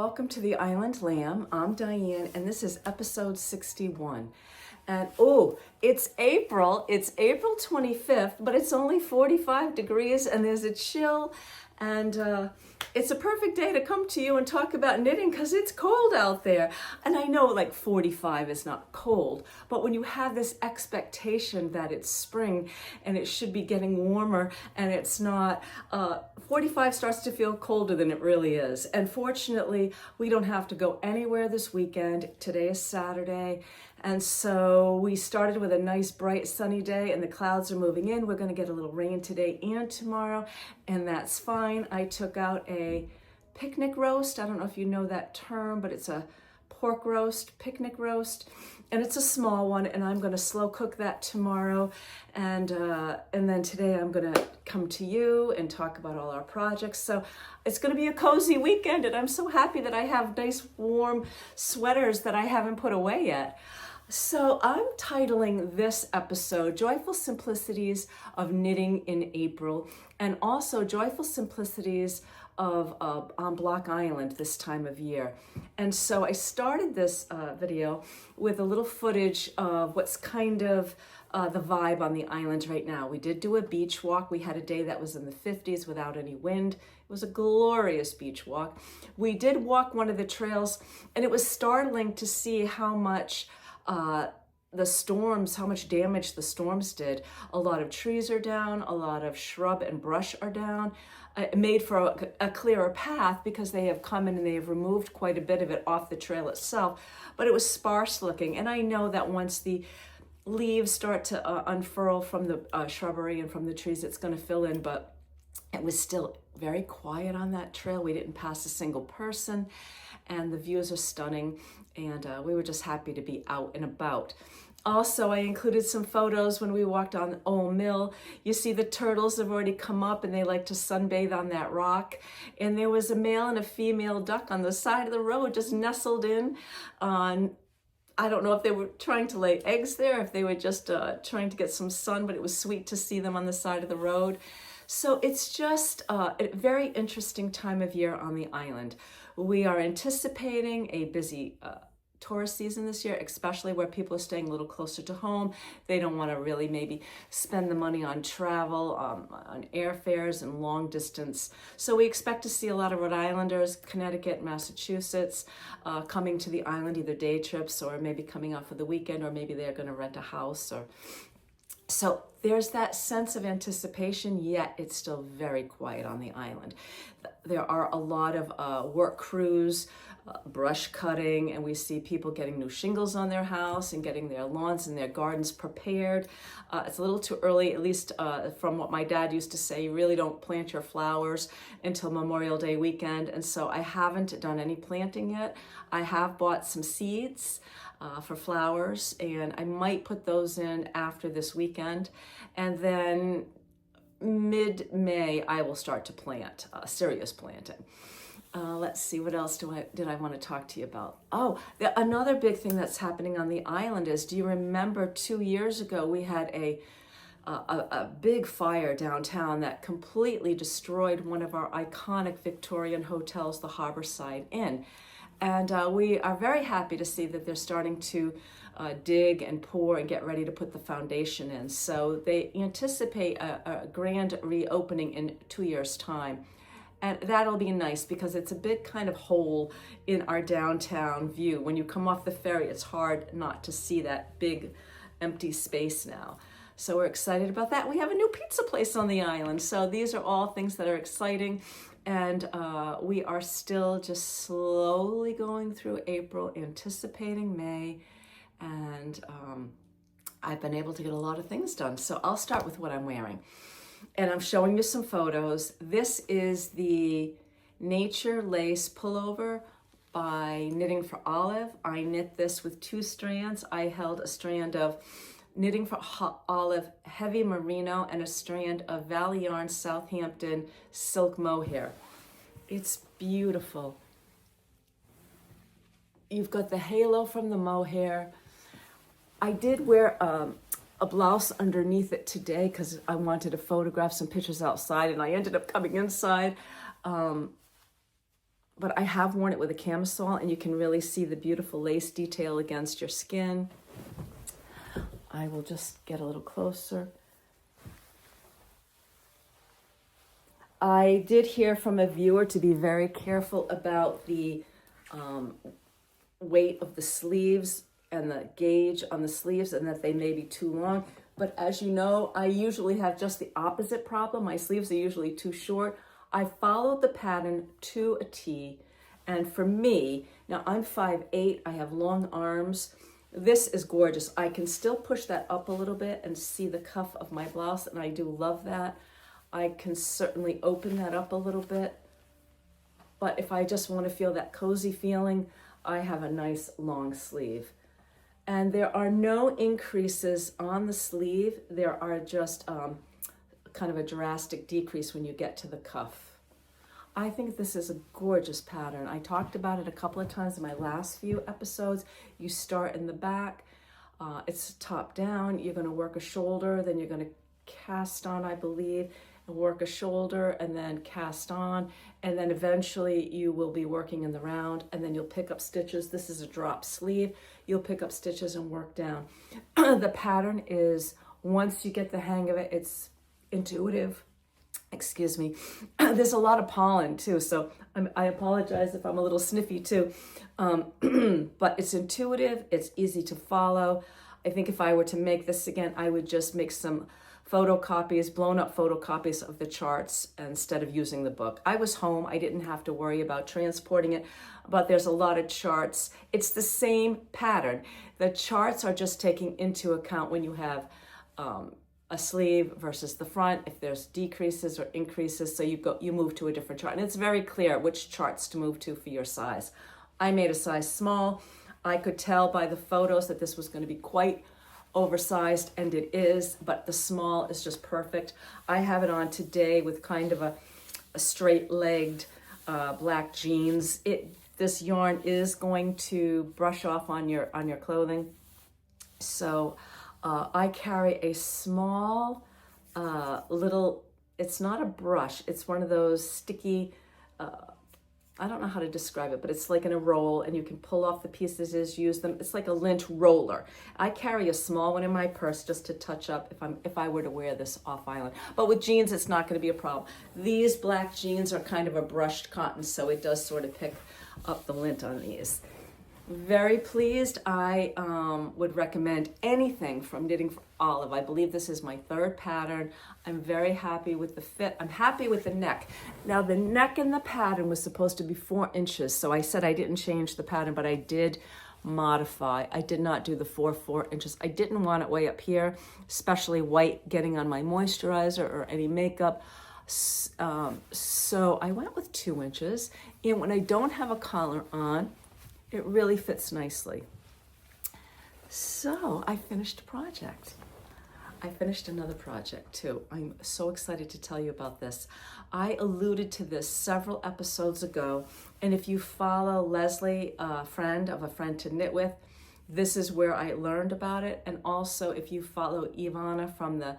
welcome to the Island Lamb. I'm Diane, and this is episode 61. And oh, it's April 25th, but it's only 45 degrees and there's a chill. And it's a perfect day to come to you and talk about knitting because it's cold out there. And I know like 45 is not cold, but when you have this expectation that it's spring and it should be getting warmer and it's not, 45 starts to feel colder than it really is. And fortunately, we don't have to go anywhere this weekend. Today is Saturday. And so we started with a nice bright sunny day and the clouds are moving in. We're going to get a little rain today and tomorrow, and that's fine. I took out a picnic roast. I don't know if you know that term, but it's a pork roast, picnic roast, and it's a small one, and I'm going to slow cook that tomorrow. And then today I'm going to come to you and talk about all our projects. So it's going to be a cozy weekend, and I'm so happy that I have nice warm sweaters that I haven't put away yet. So I'm titling this episode Joyful Simplicities of Knitting in April, and also Joyful Simplicities of on Block Island this time of year. And so I started this video with a little footage of what's kind of the vibe on the island right now. We did do a beach walk. We had a day that was in the 50s without any wind. It was a glorious beach walk. We did walk one of the trails, and it was startling to see how much the storms, how much damage the storms did. A lot of trees are down, a lot of shrub and brush are down. It made for a clearer path because they have come in and they have removed quite a bit of it off the trail itself, but it was sparse looking. And I know that once the leaves start to unfurl from the shrubbery and from the trees, it's going to fill in, but it was still very quiet on that trail. We didn't pass a single person, and the views are stunning, and we were just happy to be out and about. Also, I included some photos when we walked on Old Mill. You see the turtles have already come up and they like to sunbathe on that rock. And there was a male and a female duck on the side of the road just nestled in on, I don't know if they were trying to lay eggs there, if they were just trying to get some sun, but it was sweet to see them on the side of the road. So it's just a very interesting time of year on the island. We are anticipating a busy tourist season this year, especially where people are staying a little closer to home. They don't want to really maybe spend the money on travel, on airfares and long distance. So we expect to see a lot of Rhode Islanders, Connecticut, Massachusetts, coming to the island, either day trips or maybe coming out for the weekend, or maybe they're going to rent a house. So there's that sense of anticipation, yet it's still very quiet on the island. There are a lot of work crews, brush cutting, and we see people getting new shingles on their house and getting their lawns and their gardens prepared. It's a little too early, at least from what my dad used to say, you really don't plant your flowers until Memorial Day weekend. And so I haven't done any planting yet. I have bought some seeds for flowers, and I might put those in after this weekend. And then mid-May, I will start to plant, serious planting. Let's see, what else did I want to talk to you about? Oh, another big thing that's happening on the island is, do you remember 2 years ago we had a big fire downtown that completely destroyed one of our iconic Victorian hotels, the Harborside Inn. And we are very happy to see that they're starting to dig and pour and get ready to put the foundation in. So they anticipate a grand reopening in 2 years' time. And that'll be nice because it's a big kind of hole in our downtown view. When you come off the ferry, it's hard not to see that big empty space now. So we're excited about that. We have a new pizza place on the island. So these are all things that are exciting. And we are still just slowly going through April, anticipating May. And I've been able to get a lot of things done. So I'll start with what I'm wearing. And I'm showing you some photos. This is the Nature Lace Pullover by Knitting for Olive. I knit this with 2 strands. I held a strand of Knitting for Olive Heavy Merino and a strand of Valley Yarn Southampton Silk Mohair. It's beautiful. You've got the halo from the mohair. I did wear a blouse underneath it today because I wanted to photograph some pictures outside, and I ended up coming inside but I have worn it with a camisole, and you can really see the beautiful lace detail against your skin. I will just get a little closer. I did hear from a viewer to be very careful about the weight of the sleeves and the gauge on the sleeves, and that they may be too long. But as you know, I usually have just the opposite problem. My sleeves are usually too short. I followed the pattern to a T, and for me, now I'm 5'8", I have long arms. This is gorgeous. I can still push that up a little bit and see the cuff of my blouse, and I do love that. I can certainly open that up a little bit, but if I just want to feel that cozy feeling, I have a nice long sleeve. And there are no increases on the sleeve. There are just kind of a drastic decrease when you get to the cuff. I think this is a gorgeous pattern. I talked about it a couple of times in my last few episodes. You start in the back, it's top down, you're gonna work a shoulder, then you're gonna cast on, I believe, and work a shoulder, and then cast on, and then eventually you will be working in the round, and then you'll pick up stitches. This is a drop sleeve. You'll pick up stitches and work down. The pattern is, once you get the hang of it, it's intuitive. Excuse me. There's a lot of pollen too, so I apologize if I'm a little sniffy too. But it's intuitive, it's easy to follow. I think if I were to make this again, I would just make some photocopies, blown up photocopies of the charts instead of using the book. I was home, I didn't have to worry about transporting it, but there's a lot of charts. It's the same pattern. The charts are just taking into account when you have a sleeve versus the front, if there's decreases or increases, so you move to a different chart. And it's very clear which charts to move to for your size. I made a size small. I could tell by the photos that this was going to be quite oversized, and it is, but the small is just perfect. I have it on today with kind of a straight-legged black jeans. This yarn is going to brush off on your clothing, so I carry a small little, it's not a brush, it's one of those sticky, I don't know how to describe it, but it's like in a roll, and you can pull off the pieces, use them. It's like a lint roller. I carry a small one in my purse just to touch up if I were to wear this off island. But with jeans, it's not going to be a problem. These black jeans are kind of a brushed cotton, so it does sort of pick up the lint on these. Very pleased. I would recommend anything from Knitting for Olive. I believe this is my third pattern. I'm very happy with the fit. I'm happy with the neck. Now the neck in the pattern was supposed to be 4 inches, so I said I didn't change the pattern, but I did modify. I did not do the 4 inches. I didn't want it way up here, especially white getting on my moisturizer or any makeup. So I went with 2 inches, and when I don't have a collar on, it really fits nicely. So I finished a project. I finished another project too. I'm so excited to tell you about this. I alluded to this several episodes ago, and if you follow Leslie, a friend to knit with, this is where I learned about it. And also if you follow Yvonne from the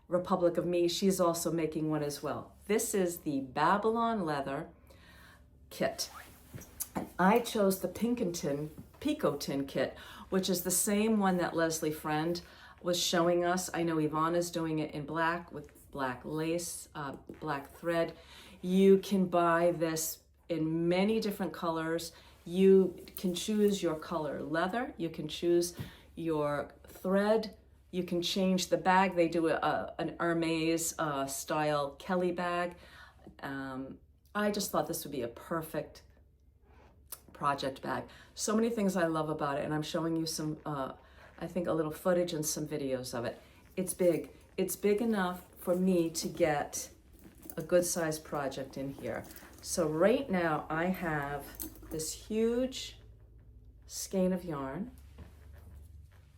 Republic of Me, she's also making one as well. This is the Babylon Leather kit. And I chose the Picotin kit, which is the same one that Leslie Friend was showing us. I know Yvonne is doing it in black with black lace, black thread. You can buy this in many different colors. You can choose your color leather. You can choose your thread. You can change the bag. They do an Hermes style Kelly bag. I just thought this would be a perfect project bag. So many things I love about it, and I'm showing you some, I think a little footage and some videos of it. It's big. It's big enough for me to get a good sized project in here. So right now I have this huge skein of yarn.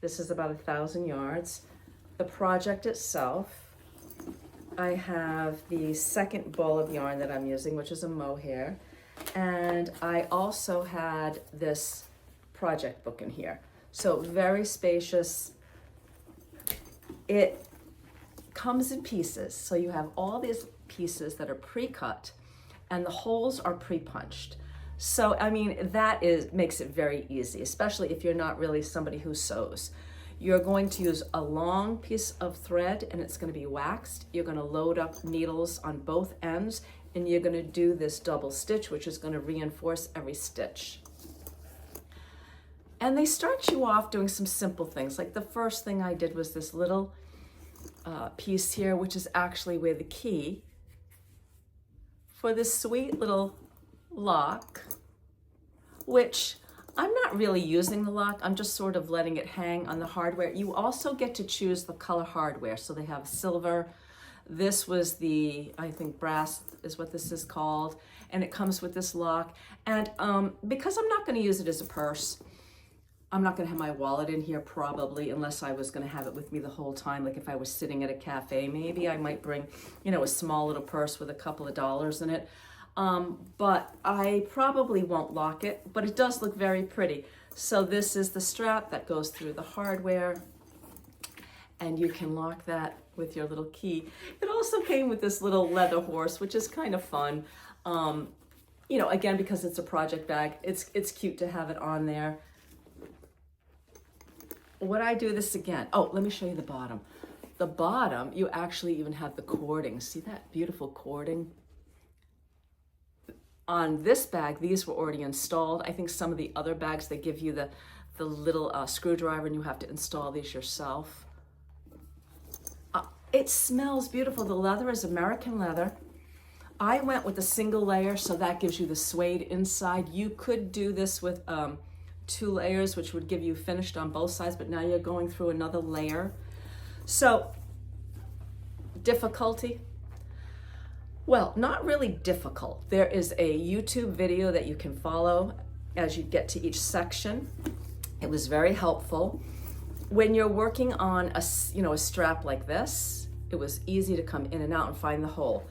This is about 1,000 yards. The project itself, I have the second ball of yarn that I'm using, which is a mohair. And I also had this project book in here. So very spacious. It comes in pieces. So you have all these pieces that are pre-cut, and the holes are pre-punched. So, I mean, makes it very easy, especially if you're not really somebody who sews. You're going to use a long piece of thread and it's going to be waxed. You're going to load up needles on both ends and you're going to do this double stitch, which is going to reinforce every stitch. And they start you off doing some simple things. Like the first thing I did was this little piece here, which is actually where the key for this sweet little lock, which I'm not really using the lock, I'm just sort of letting it hang on the hardware. You also get to choose the color hardware. So they have silver. This was the, I think brass is what this is called. And it comes with this lock. And because I'm not gonna use it as a purse, I'm not gonna have my wallet in here probably, unless I was gonna have it with me the whole time. Like if I was sitting at a cafe, maybe I might bring, you know, a small little purse with a couple of dollars in it. But I probably won't lock it, but it does look very pretty. So this is the strap that goes through the hardware and you can lock that with your little key. It also came with this little leather horse, which is kind of fun. You know, again, because it's a project bag, it's cute to have it on there. Would I do this again? Oh, let me show you the bottom. The bottom, you actually even have the cording. See that beautiful cording? On this bag, these were already installed. I think some of the other bags, they give you the little screwdriver and you have to install these yourself. It smells beautiful. The leather is American leather. I went with a single layer, so that gives you the suede inside. You could do this with 2 layers, which would give you finished on both sides, but now you're going through another layer. So, difficulty? Well, not really difficult. There is a YouTube video that you can follow as you get to each section. It was very helpful. When you're working on a strap like this, it was easy to come in and out and find the hole.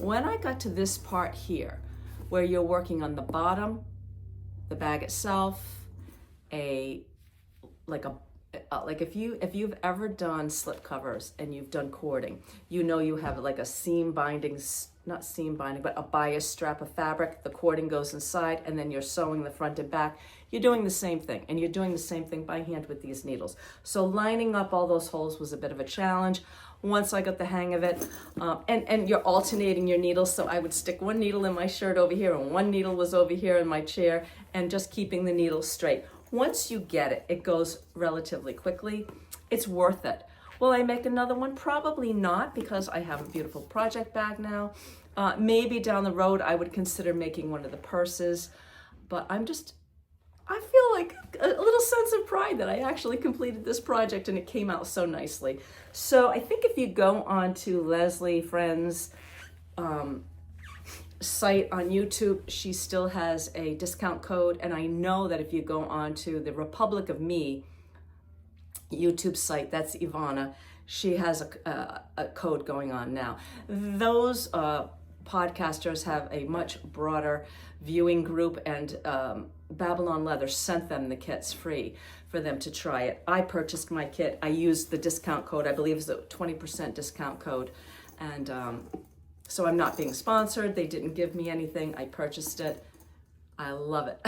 When I got to this part here, where you're working on the bottom, the bag itself, like if you've ever done slip covers and you've done cording, you know you have like a seam binding, not seam binding, but a bias strap of fabric. The cording goes inside and then you're sewing the front and back. You're doing the same thing, and you're doing the same thing by hand with these needles. So lining up all those holes was a bit of a challenge. Once I got the hang of it, and you're alternating your needles, so I would stick one needle in my shirt over here and one needle was over here in my chair, and just keeping the needles straight. Once you get it, it goes relatively quickly. It's worth it. Will I make another one? Probably not, because I have a beautiful project bag now. Maybe down the road I would consider making one of the purses, but I feel like a little sense of pride that I actually completed this project and it came out so nicely. So I think if you go on to Leslie Friend's site on YouTube, she still has a discount code. And I know that if you go on to the Republic of Me YouTube site, that's Yvonne, she has a code going on now. Those podcasters have a much broader viewing group, and Babylon Leather sent them the kits free for them to try it. I purchased my kit. I used the discount code. I believe it's a 20% discount code. And so I'm not being sponsored. They didn't give me anything. I purchased it. I love it.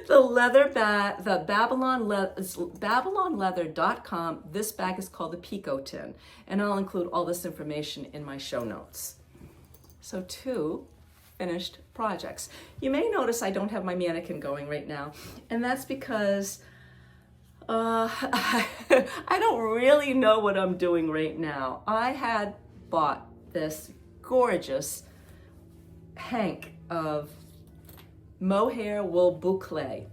The leather bag, the BabylonLeather.com. This bag is called the Pico Tin, and I'll include all this information in my show notes. So 2 finished projects. You may notice I don't have my mannequin going right now, and that's because I don't really know what I'm doing right now. I had bought this gorgeous hank of mohair wool boucle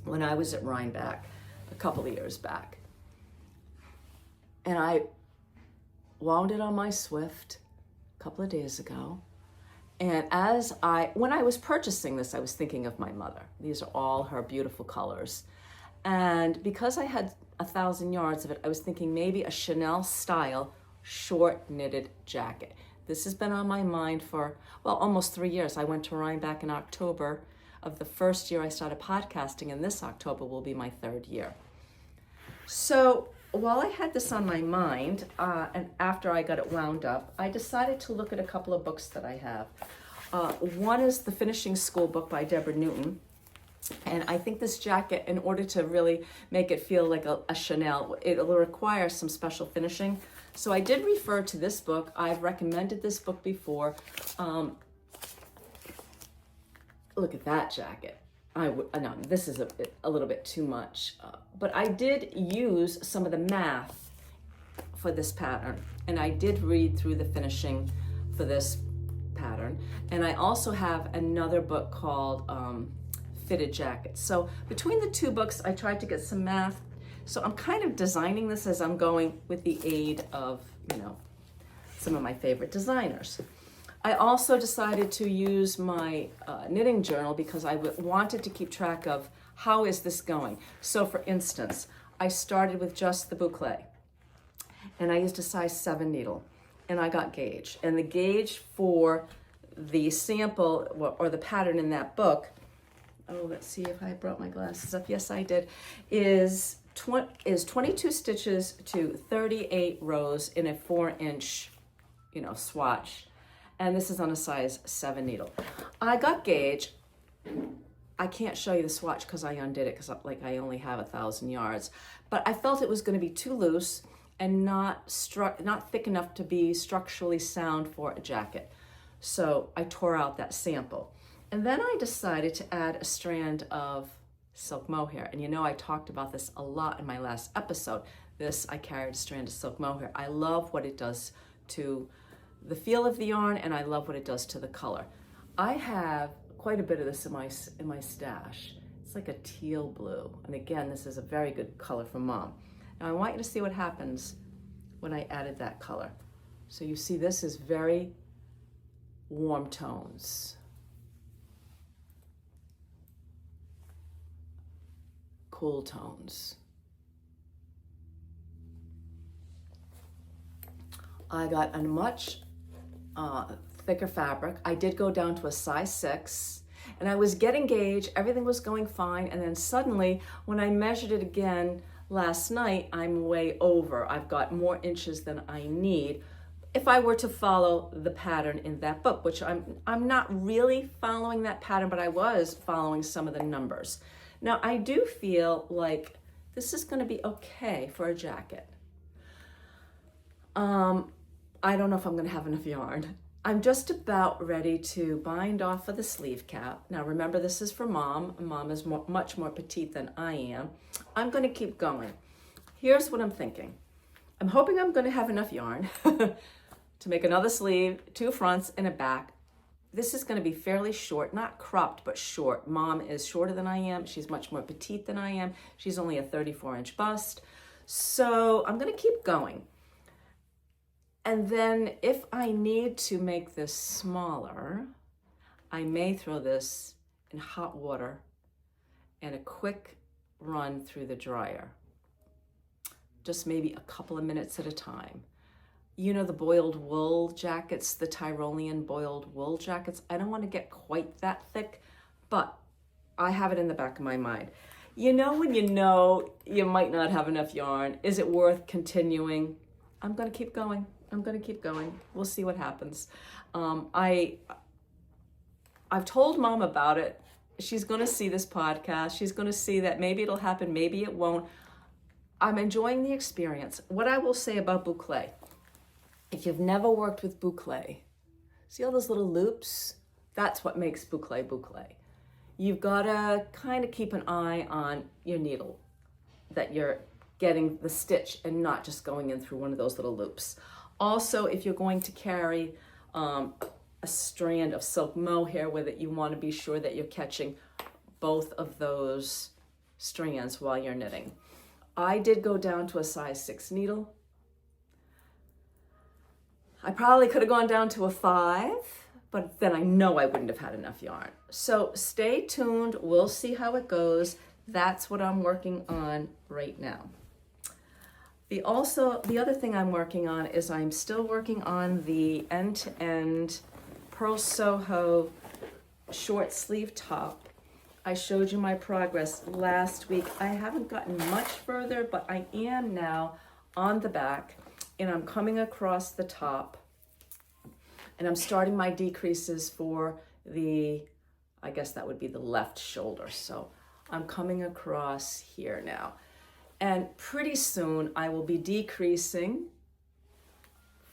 when I was at Rhinebeck a couple of years back. And I wound it on my Swift a couple of days ago. And when I was purchasing this, I was thinking of my mother. These are all her beautiful colors. And because I had 1,000 yards of it, I was thinking maybe a Chanel style short knitted jacket. This has been on my mind for, well, almost 3 years. I went to Rhinebeck in October of the first year I started podcasting, and this October will be my 3rd year. So while I had this on my mind, and after I got it wound up, I decided to look at a couple of books that I have. One is the Finishing School book by Deborah Newton. And I think this jacket, in order to really make it feel like a Chanel, it will require some special finishing. So I did refer to this book. I've recommended this book before. Look at that jacket. No, this is a little bit too much. But I did use some of the math for this pattern. And I did read through the finishing for this pattern. And I also have another book called Fitted Jackets. So between the two books, I tried to get some math. So I'm kind of designing this as I'm going with the aid of, some of my favorite designers. I also decided to use my knitting journal because I wanted to keep track of how is this going. So for instance, I started with just the boucle and I used a size 7 needle and I got gauge. And the gauge for the sample or the pattern in that book, let's see if I brought my glasses up. Yes, I did, is 22 stitches to 38 rows in a 4-inch, swatch. And this is on a size 7 needle. I got gauge. I can't show you the swatch because I undid it because I only have 1,000 yards. But I felt it was going to be too loose and not thick enough to be structurally sound for a jacket. So I tore out that sample. And then I decided to add a strand of silk mohair. And I talked about this a lot in my last episode. I carried a strand of silk mohair. I love what it does to the feel of the yarn, and I love what it does to the color. I have quite a bit of this in my stash. It's like a teal blue. And again, this is a very good color from Mom. Now I want you to see what happens when I added that color. So you see this is very warm tones. Cool tones. I got a much thicker fabric. I did go down to a size 6 and I was getting gauge, everything was going fine, and then suddenly when I measured it again last night, I'm way over. I've got more inches than I need if I were to follow the pattern in that book, which I'm not really following that pattern, but I was following some of the numbers. Now I do feel like this is going to be okay for a jacket. I don't know if I'm going to have enough yarn. I'm just about ready to bind off of the sleeve cap. Now remember, this is for Mom. Mom is much more petite than I am. I'm going to keep going. Here's what I'm thinking. I'm hoping I'm going to have enough yarn to make another sleeve, 2 fronts and a back. This is going to be fairly short, not cropped, but short. Mom is shorter than I am. She's much more petite than I am. She's only a 34-inch bust. So I'm going to keep going. And then if I need to make this smaller, I may throw this in hot water and a quick run through the dryer. Just maybe a couple of minutes at a time. The boiled wool jackets, the Tyrolean boiled wool jackets, I don't want to get quite that thick, but I have it in the back of my mind. When you might not have enough yarn, is it worth continuing? I'm going to keep going. We'll see what happens. I've told Mom about it. She's going to see this podcast. She's going to see that maybe it'll happen, maybe it won't. I'm enjoying the experience. What I will say about boucle, if you've never worked with boucle, see all those little loops? That's what makes boucle. You've got to kind of keep an eye on your needle, that you're getting the stitch and not just going in through one of those little loops. Also, if you're going to carry a strand of silk mohair with it, you want to be sure that you're catching both of those strands while you're knitting. I did go down to a size 6 needle. I probably could have gone down to a 5, but then I know I wouldn't have had enough yarn. So stay tuned. We'll see how it goes. That's what I'm working on right now. The other thing I'm working on is I'm still working on the end-to-end Pearl Soho short sleeve top. I showed you my progress last week. I haven't gotten much further, but I am now on the back, and I'm coming across the top. And I'm starting my decreases for I guess that would be the left shoulder. So I'm coming across here now. And pretty soon I will be decreasing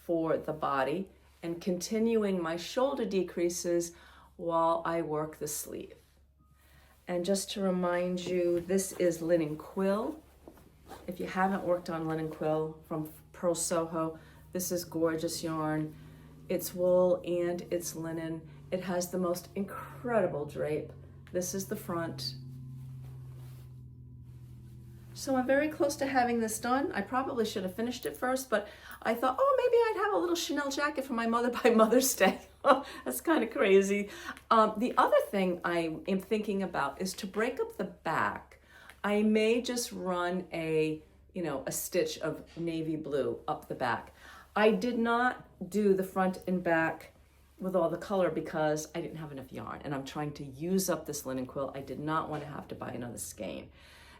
for the body and continuing my shoulder decreases while I work the sleeve. And just to remind you, this is linen quill. If you haven't worked on linen quill from Pearl Soho, this is gorgeous yarn. It's wool and it's linen. It has the most incredible drape. This is the front. So I'm very close to having this done. I probably should have finished it first, but I thought, oh, maybe I'd have a little Chanel jacket for my mother by Mother's Day. That's kind of crazy. The other thing I am thinking about is to break up the back. I may just run a stitch of navy blue up the back. I did not do the front and back with all the color because I didn't have enough yarn, and I'm trying to use up this linen quill. I did not want to have to buy another skein.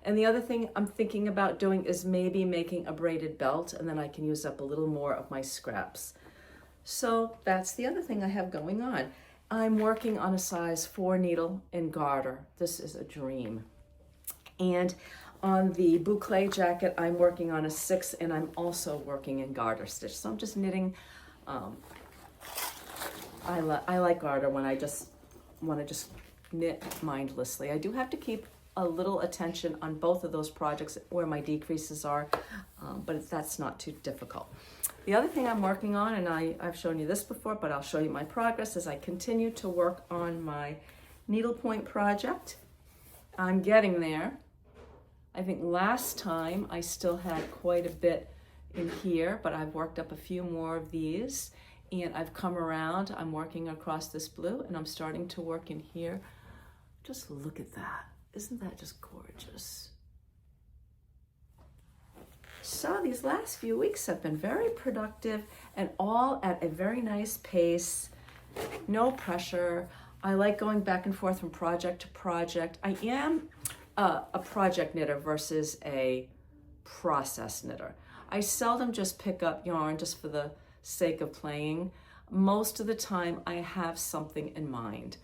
And the other thing I'm thinking about doing is maybe making a braided belt, and then I can use up a little more of my scraps. So that's the other thing I have going on. I'm working on a size 4 needle in garter. This is a dream. And on the boucle jacket, I'm working on a 6, and I'm also working in garter stitch. So I'm just knitting. I like garter when I just want to just knit mindlessly. I do have to keep a little attention on both of those projects where my decreases are, but that's not too difficult. The other thing I'm working on, and I've shown you this before, but I'll show you my progress as I continue to work on my needlepoint project. I'm getting there. I think last time I still had quite a bit in here, but I've worked up a few more of these, and I've come around. I'm working across this blue, and I'm starting to work in here. Just look at that. Isn't that just gorgeous? So these last few weeks have been very productive and all at a very nice pace, no pressure. I like going back and forth from project to project. I am a project knitter versus a process knitter. I seldom just pick up yarn just for the sake of playing. Most of the time I have something in mind.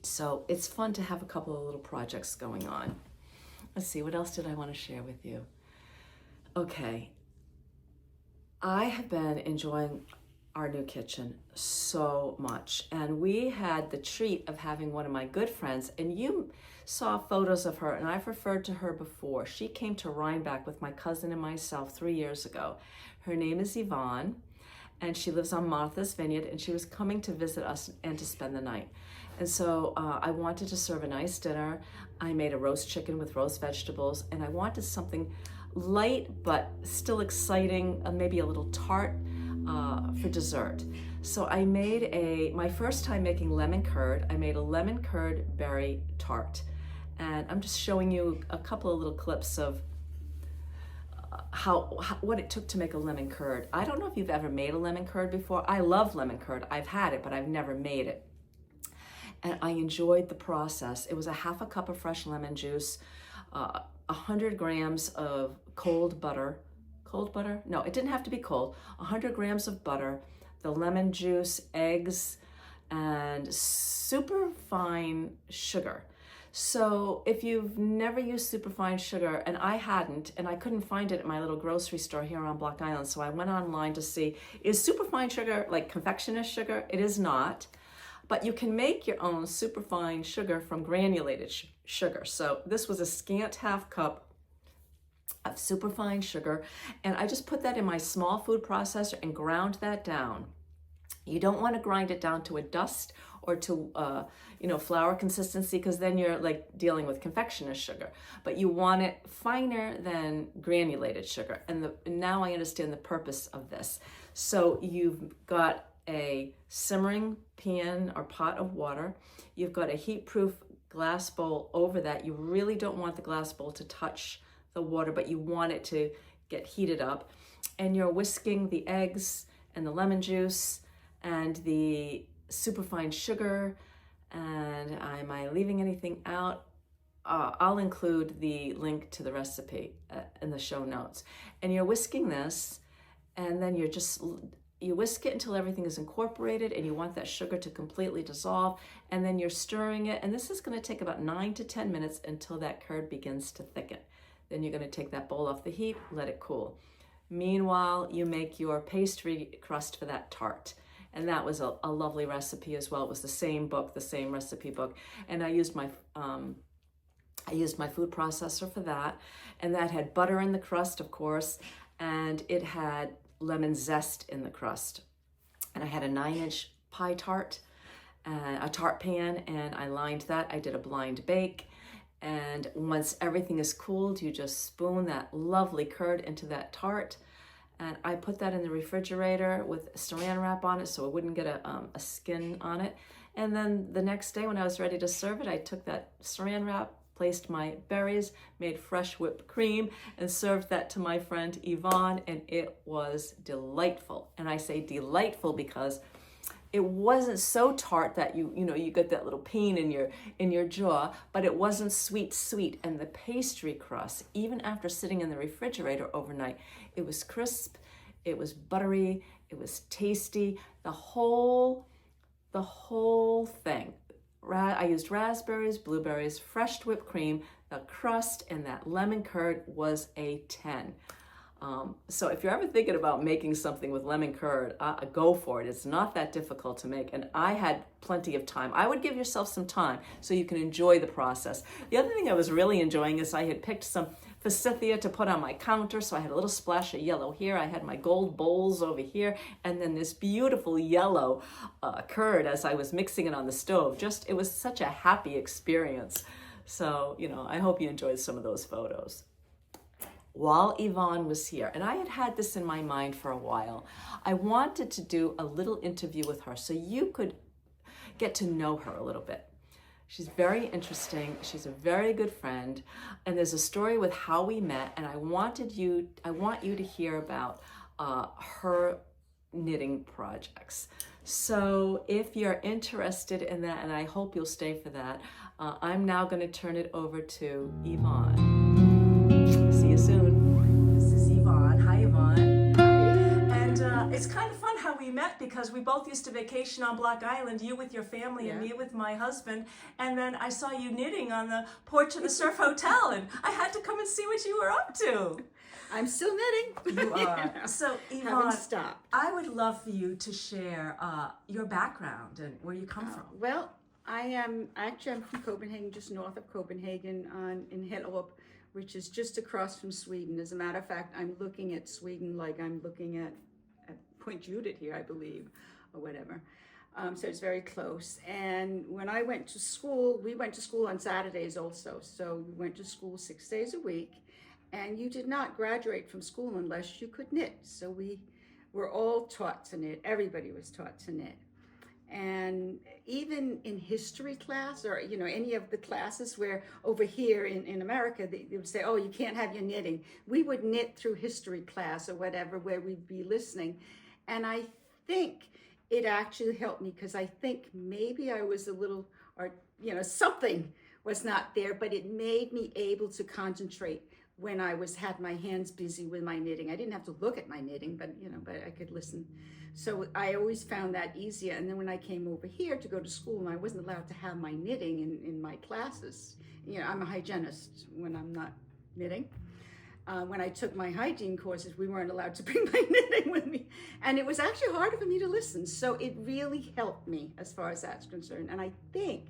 So it's fun to have a couple of little projects going on. Let's see, what else did I want to share with you? Okay, I have been enjoying our new kitchen so much, and we had the treat of having one of my good friends, and you saw photos of her, and I've referred to her before. She came to Rhinebeck with my cousin and myself 3 years ago. Her name is Yvonne, and she lives on Martha's Vineyard, and she was coming to visit us and to spend the night. And so I wanted to serve a nice dinner. I made a roast chicken with roast vegetables, and I wanted something light but still exciting, maybe a little tart for dessert. So I made my first time making lemon curd. I made a lemon curd berry tart. And I'm just showing you a couple of little clips of what it took to make a lemon curd. I don't know if you've ever made a lemon curd before. I love lemon curd. I've had it, but I've never made it. And I enjoyed the process. It was a half a cup of fresh lemon juice, 100 grams of cold butter. Cold butter? No, it didn't have to be cold. 100 grams of butter, the lemon juice, eggs, and super fine sugar. So if you've never used superfine sugar, and I hadn't, and I couldn't find it at my little grocery store here on Block Island, so I went online to see, is superfine sugar like confectioner's sugar? It is not. But you can make your own superfine sugar from granulated sugar. So this was a scant half cup of superfine sugar, and I just put that in my small food processor and ground that down. You don't want to grind it down to a dust or to flour consistency, because then you're like dealing with confectioner's sugar. But you want it finer than granulated sugar. And now I understand the purpose of this. So you've got a simmering pan or pot of water. You've got a heat-proof glass bowl over that. You really don't want the glass bowl to touch the water, but you want it to get heated up. And you're whisking the eggs and the lemon juice and the superfine sugar. And am I leaving anything out? I'll include the link to the recipe in the show notes. And you're whisking this, and then you're just you whisk it until everything is incorporated, and you want that sugar to completely dissolve, and then you're stirring it, and this is going to take about 9 to 10 minutes until that curd begins to thicken. Then you're going to take that bowl off the heat, let it cool. Meanwhile, you make your pastry crust for that tart. And that was a lovely recipe as well. It was the same book, the same recipe book. And I used my food processor for that. And that had butter in the crust, of course, and it had lemon zest in the crust. And I had a 9-inch pie tart, a tart pan, and I lined that. I did a blind bake. And once everything is cooled, you just spoon that lovely curd into that tart. And I put that in the refrigerator with saran wrap on it so it wouldn't get a skin on it. And then the next day when I was ready to serve it, I took that saran wrap, placed my berries, made fresh whipped cream, and served that to my friend Yvonne, and it was delightful. And I say delightful because it wasn't so tart that you get that little pain in your jaw, but it wasn't sweet. And the pastry crust, even after sitting in the refrigerator overnight, it was crisp, it was buttery, it was tasty. The whole thing. I used raspberries, blueberries, fresh whipped cream. The crust and that lemon curd was a 10. So if you're ever thinking about making something with lemon curd, go for it. It's not that difficult to make, and I had plenty of time. I would give yourself some time so you can enjoy the process. The other thing I was really enjoying is I had picked some forsythia to put on my counter, so I had a little splash of yellow here. I had my gold bowls over here, and then this beautiful yellow curd as I was mixing it on the stove. It was such a happy experience. So, I hope you enjoyed some of those photos. While Yvonne was here, and I had this in my mind for a while, I wanted to do a little interview with her so you could get to know her a little bit. She's very interesting. She's a very good friend, and there's a story with how we met, and I want you to hear about her knitting projects. So if you're interested in that, and I hope you'll stay for that, I'm now going to turn it over to Yvonne. See you soon. This is Yvonne. Hi, Yvonne. Hi. And it's kind of fun how we met because we both used to vacation on Block Island, you with your family and me with my husband. And then I saw you knitting on the porch of the Surf Hotel, and I had to come and see what you were up to. I'm still knitting. You are. So, Yvonne, stopped. I would love for you to share your background and where you come from. Well, I'm from Copenhagen, just north of Copenhagen in Hellerup, which is just across from Sweden. As a matter of fact, I'm looking at Sweden like I'm looking at Point Judith here, I believe, or whatever. So it's very close. And when I went to school, we went to school on Saturdays also. So we went to school 6 days a week. And you did not graduate from school unless you could knit. So we were all taught to knit. Everybody was taught to knit. And even in history class or, any of the classes where over here in America, they would say, oh, you can't have your knitting. We would knit through history class or whatever, where we'd be listening. And I think it actually helped me because I think maybe I was a little, or, something was not there, but it made me able to concentrate when I had my hands busy with my knitting. I didn't have to look at my knitting, but I could listen. So I always found that easier. And then when I came over here to go to school, and I wasn't allowed to have my knitting in my classes. I'm a hygienist when I'm not knitting. When I took my hygiene courses, we weren't allowed to bring my knitting with me. And it was actually harder for me to listen. So it really helped me as far as that's concerned. And I think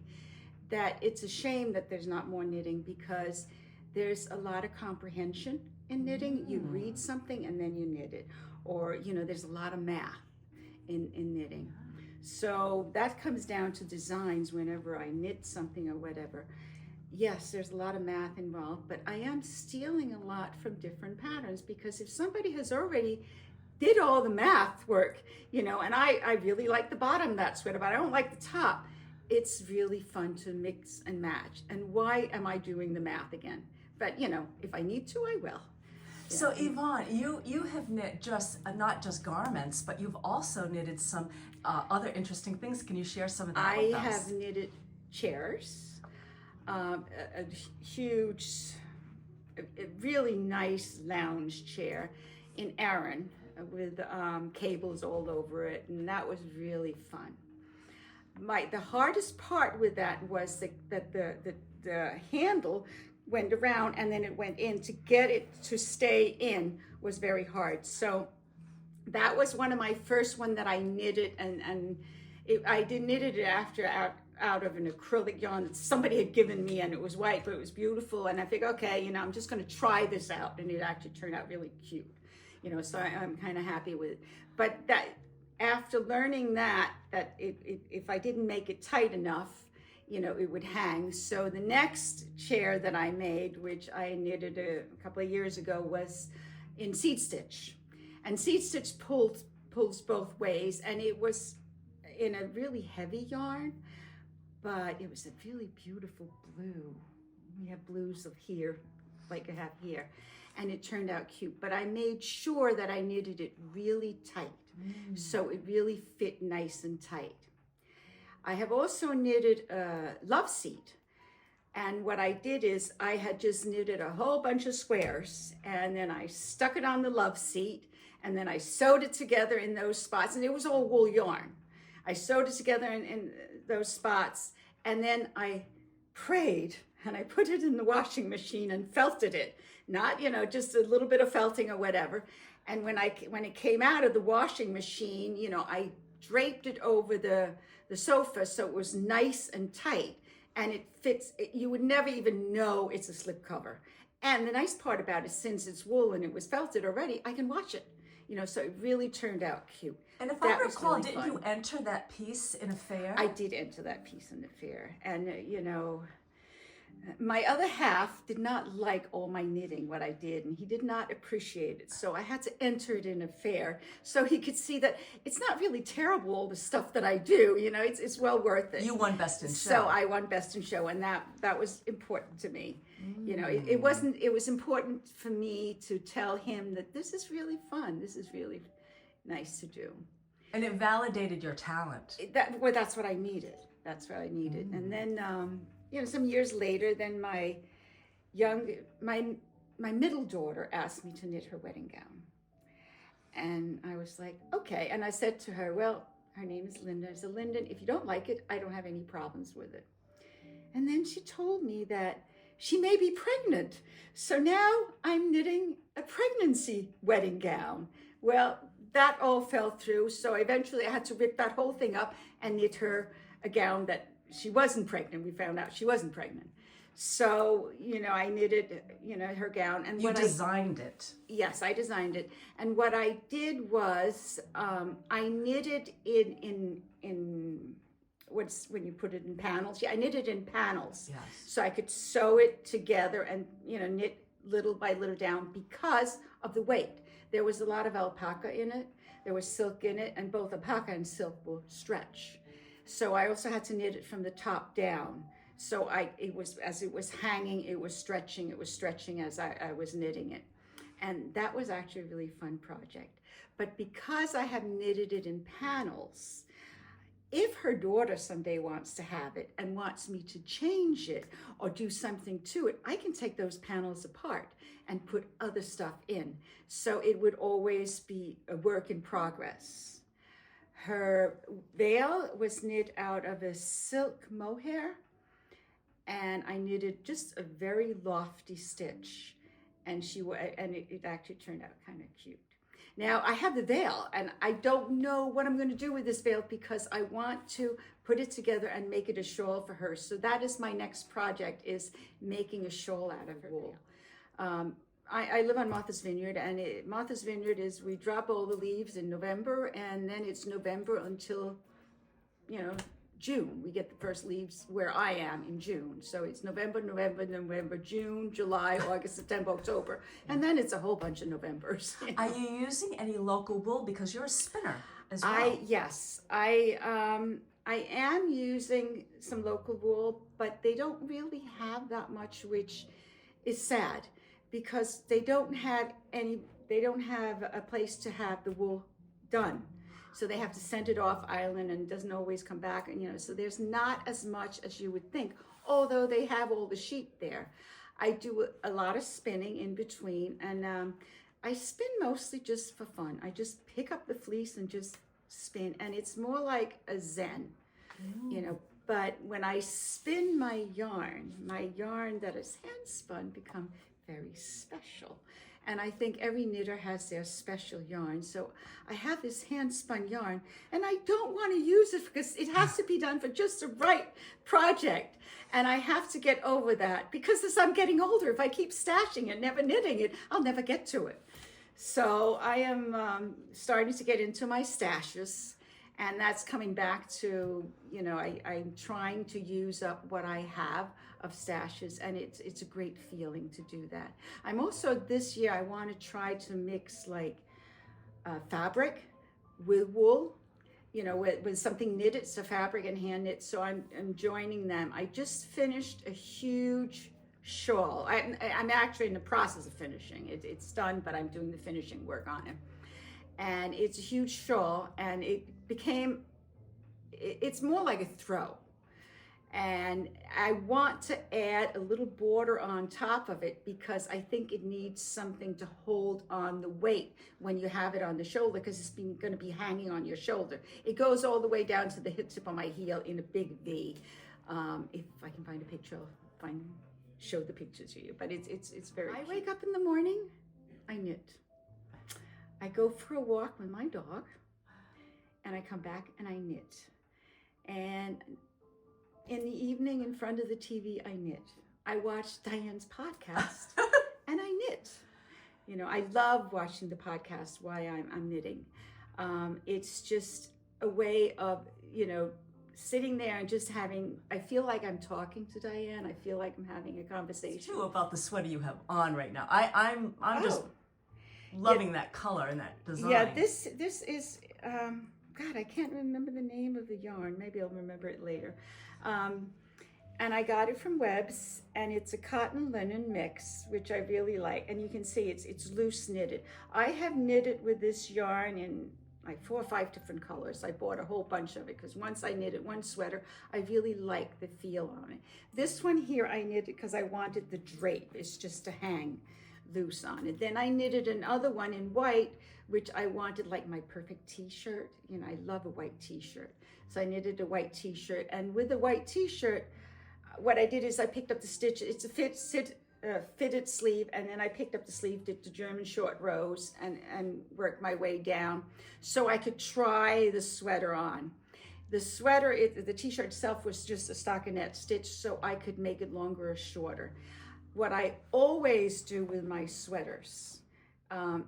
that it's a shame that there's not more knitting because there's a lot of comprehension in knitting. You read something and then you knit it. Or, there's a lot of math in knitting. So that comes down to designs whenever I knit something or whatever. Yes, there's a lot of math involved, but I am stealing a lot from different patterns because if somebody has already did all the math work, and I really like the bottom of that sweater, but I don't like the top, it's really fun to mix and match. And why am I doing the math again? But, if I need to, I will. Yeah. So Yvonne, you have knit not just garments, but you've also knitted some other interesting things. Can you share some of that with us? I have knitted chairs, a huge, a really nice lounge chair in Aran, with cables all over it, and that was really fun. The hardest part with that was that the handle went around and then it went in. To get it to stay in was very hard. So that was one of my first one that I knitted, and I did knitted it out of an acrylic yarn that somebody had given me, and it was white, but it was beautiful. And I figured, okay, you know, I'm just going to try this out, and it actually turned out really cute, you know. So I'm kind of happy with it. But that after learning that if I didn't make it tight enough, you know, it would hang. So the next chair that I made, which I knitted a couple of years ago, was in seed stitch, and seed stitch pulls both ways, and it was in a really heavy yarn, but it was a really beautiful blue. We have blues of here, like I have here, and it turned out cute. But I made sure that I knitted it really tight, so it really fit nice and tight. I have also knitted a love seat, and what I did is I had just knitted a whole bunch of squares, and then I stuck it on the love seat, and then I sewed it together in those spots, and it was all wool yarn. I sewed it together in those spots, and then I prayed, and I put it in the washing machine and felted it. Not, you know, just a little bit of felting or whatever. And when it came out of the washing machine, you know, I draped it over the sofa so it was nice and tight, and it fits. You would never even know it's a slip cover. And the nice part about it, since it's wool and it was felted already, I can wash it. You know, so it really turned out cute. And if I recall, didn't you enter that piece in a fair? I did enter that piece in the fair. And, you know, my other half did not like all my knitting, what I did, and he did not appreciate it. So I had to enter it in a fair so he could see that it's not really terrible, all the stuff that I do. You know, it's well worth it. You won Best in Show. So I won Best in Show, and that was important to me. You know, it was important for me to tell him that this is really fun. This is really nice to do. And it validated your talent. That's what I needed. That's what I needed. And then, you know, some years later, then my middle daughter asked me to knit her wedding gown. And I was like, okay. And I said to her, well, her name is Linda. I said, Linda, if you don't like it, I don't have any problems with it. And then she told me that she may be pregnant. So now I'm knitting a pregnancy wedding gown. Well, that all fell through. So eventually I had to rip that whole thing up and knit her a gown that she wasn't pregnant. We found out she wasn't pregnant. So, you know, I knitted, you know, her gown. And you designed it. Yes, I designed it. And what I did was I knitted in what's when you put it in panels. Yeah, I knitted in panels. Yes. So I could sew it together and, you know, knit little by little down because of the weight. There was a lot of alpaca in it. There was silk in it, and both alpaca and silk will stretch. So I also had to knit it from the top down. So as it was hanging, it was stretching as I was knitting it. And that was actually a really fun project. But because I have knitted it in panels, if her daughter someday wants to have it and wants me to change it or do something to it, I can take those panels apart and put other stuff in. So it would always be a work in progress. Her veil was knit out of a silk mohair, and I knitted just a very lofty stitch, and it actually turned out kind of cute. Now I have the veil, and I don't know what I'm going to do with this veil because I want to put it together and make it a shawl for her. So that is my next project, is making a shawl out of her wool. I live on Martha's Vineyard, and Martha's Vineyard is, we drop all the leaves in November, and then it's November until, you know, June. We get the first leaves where I am in June. So it's November, June, July, August, September, October. And then it's a whole bunch of Novembers. You know? Are you using any local wool? Because you're a spinner as well. Yes. I am using some local wool, but they don't really have that much, which is sad because they don't have a place to have the wool done. So they have to send it off island, and it doesn't always come back. And, you know, so there's not as much as you would think, although they have all the sheep there. I do a lot of spinning in between, and I spin mostly just for fun. I just pick up the fleece and just spin, and it's more like a zen, you know. But when I spin my yarn that is hand spun become very special. And I think every knitter has their special yarn. So I have this hand spun yarn, and I don't want to use it because it has to be done for just the right project. And I have to get over that, because as I'm getting older, if I keep stashing it, never knitting it, I'll never get to it. So I am starting to get into my stashes, and that's coming back to, you know, I'm trying to use up what I have of stashes, and it's a great feeling to do that. I'm also, this year, I want to try to mix like fabric with wool, you know, with something knitted, so fabric and hand knit. So I'm joining them. I just finished a huge shawl. I'm actually in the process of finishing. It's done, but I'm doing the finishing work on it. And it's a huge shawl, and it's more like a throw. And I want to add a little border on top of it, because I think it needs something to hold on the weight when you have it on the shoulder, because it's going to be hanging on your shoulder. It goes all the way down to the hip tip on my heel in a big V. If I can find a picture, I'll show the picture to you. But it's very cute. I wake up in the morning, I knit. I go for a walk with my dog, and I come back and I knit. And in the evening, in front of the TV, I knit. I watch Diane's podcast and I knit. You know, I love watching the podcast while I'm knitting. It's just a way of, you know, sitting there and just I feel like I'm talking to Diane. I feel like I'm having a conversation. It's true about the sweater you have on right now. I'm just loving that color and that design. Yeah, this is, God, I can't remember the name of the yarn. Maybe I'll remember it later. And I got it from Webb's, and it's a cotton linen mix, which I really like. And you can see it's loose knitted. I have knitted with this yarn in like 4 or 5 different colors. I bought a whole bunch of it because once I knitted one sweater, I really like the feel on it. This one here I knitted because I wanted the drape. It's just to hang loose on it. Then I knitted another one in white, which I wanted like my perfect t-shirt. You know, I love a white t-shirt. So I knitted a white t-shirt, and with the white t-shirt, what I did is I picked up the stitch. It's a fitted sleeve, and then I picked up the sleeve, did the German short rows, and worked my way down so I could try the sweater on. The sweater, the t-shirt itself was just a stockinette stitch, so I could make it longer or shorter. What I always do with my sweaters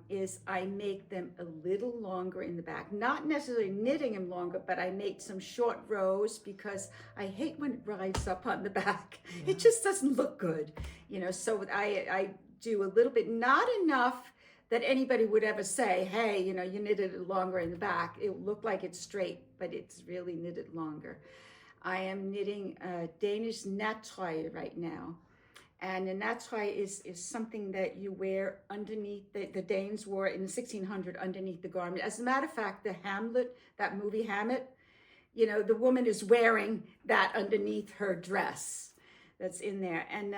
is I make them a little longer in the back. Not necessarily knitting them longer, but I make some short rows because I hate when it rides up on the back. Yeah. It just doesn't look good, you know. So I do a little bit, not enough that anybody would ever say, hey, you know, you knitted it longer in the back. It will look like it's straight, but it's really knitted longer. I am knitting a Danish nattøj right now. And a nattøj is something that you wear underneath, the Danes wore in the 1600 underneath the garment. As a matter of fact, the Hamlet, that movie Hamlet, you know, the woman is wearing that underneath her dress that's in there. And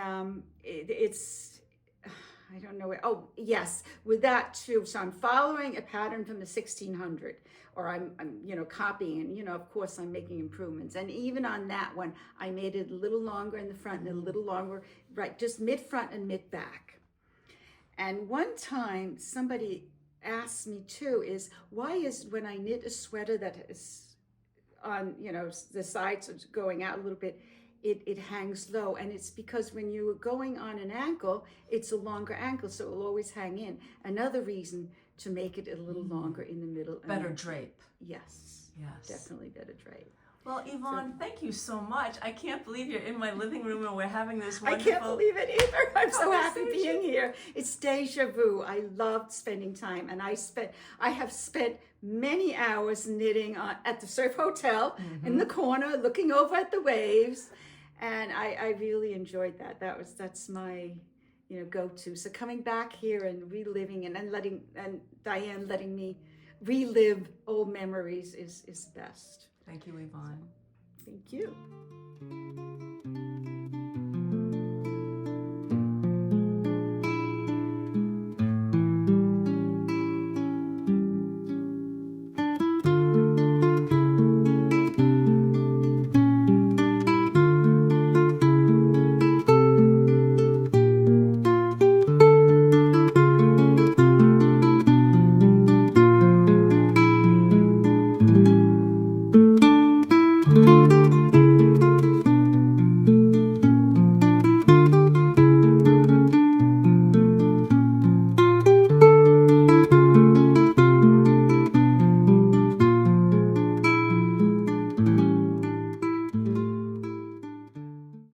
it's, I don't know, oh, yes, with that too. So I'm following a pattern from the 1600, or I'm you know, copying, and, you know, of course I'm making improvements. And even on that one, I made it a little longer in the front and a little longer, right, just mid-front and mid-back. And one time somebody asked me too, is why is when I knit a sweater that is on, you know, the sides are going out a little bit, it hangs low. And it's because when you're going on an ankle, it's a longer ankle, so it will always hang in. Another reason to make it a little longer in the middle. Better drape. Yes. Yes. Definitely better drape. Well, Yvonne, thank you so much. I can't believe you're in my living room and we're having this wonderful I can't believe it either. I'm so happy being here. It's deja vu. I loved spending time, and I have spent many hours knitting at the Surf Hotel in the corner, looking over at the waves, and I really enjoyed that. That's my, you know, go-to. So coming back here and reliving and Diane letting me relive old memories is best. Thank you, Yvonne. Thank you.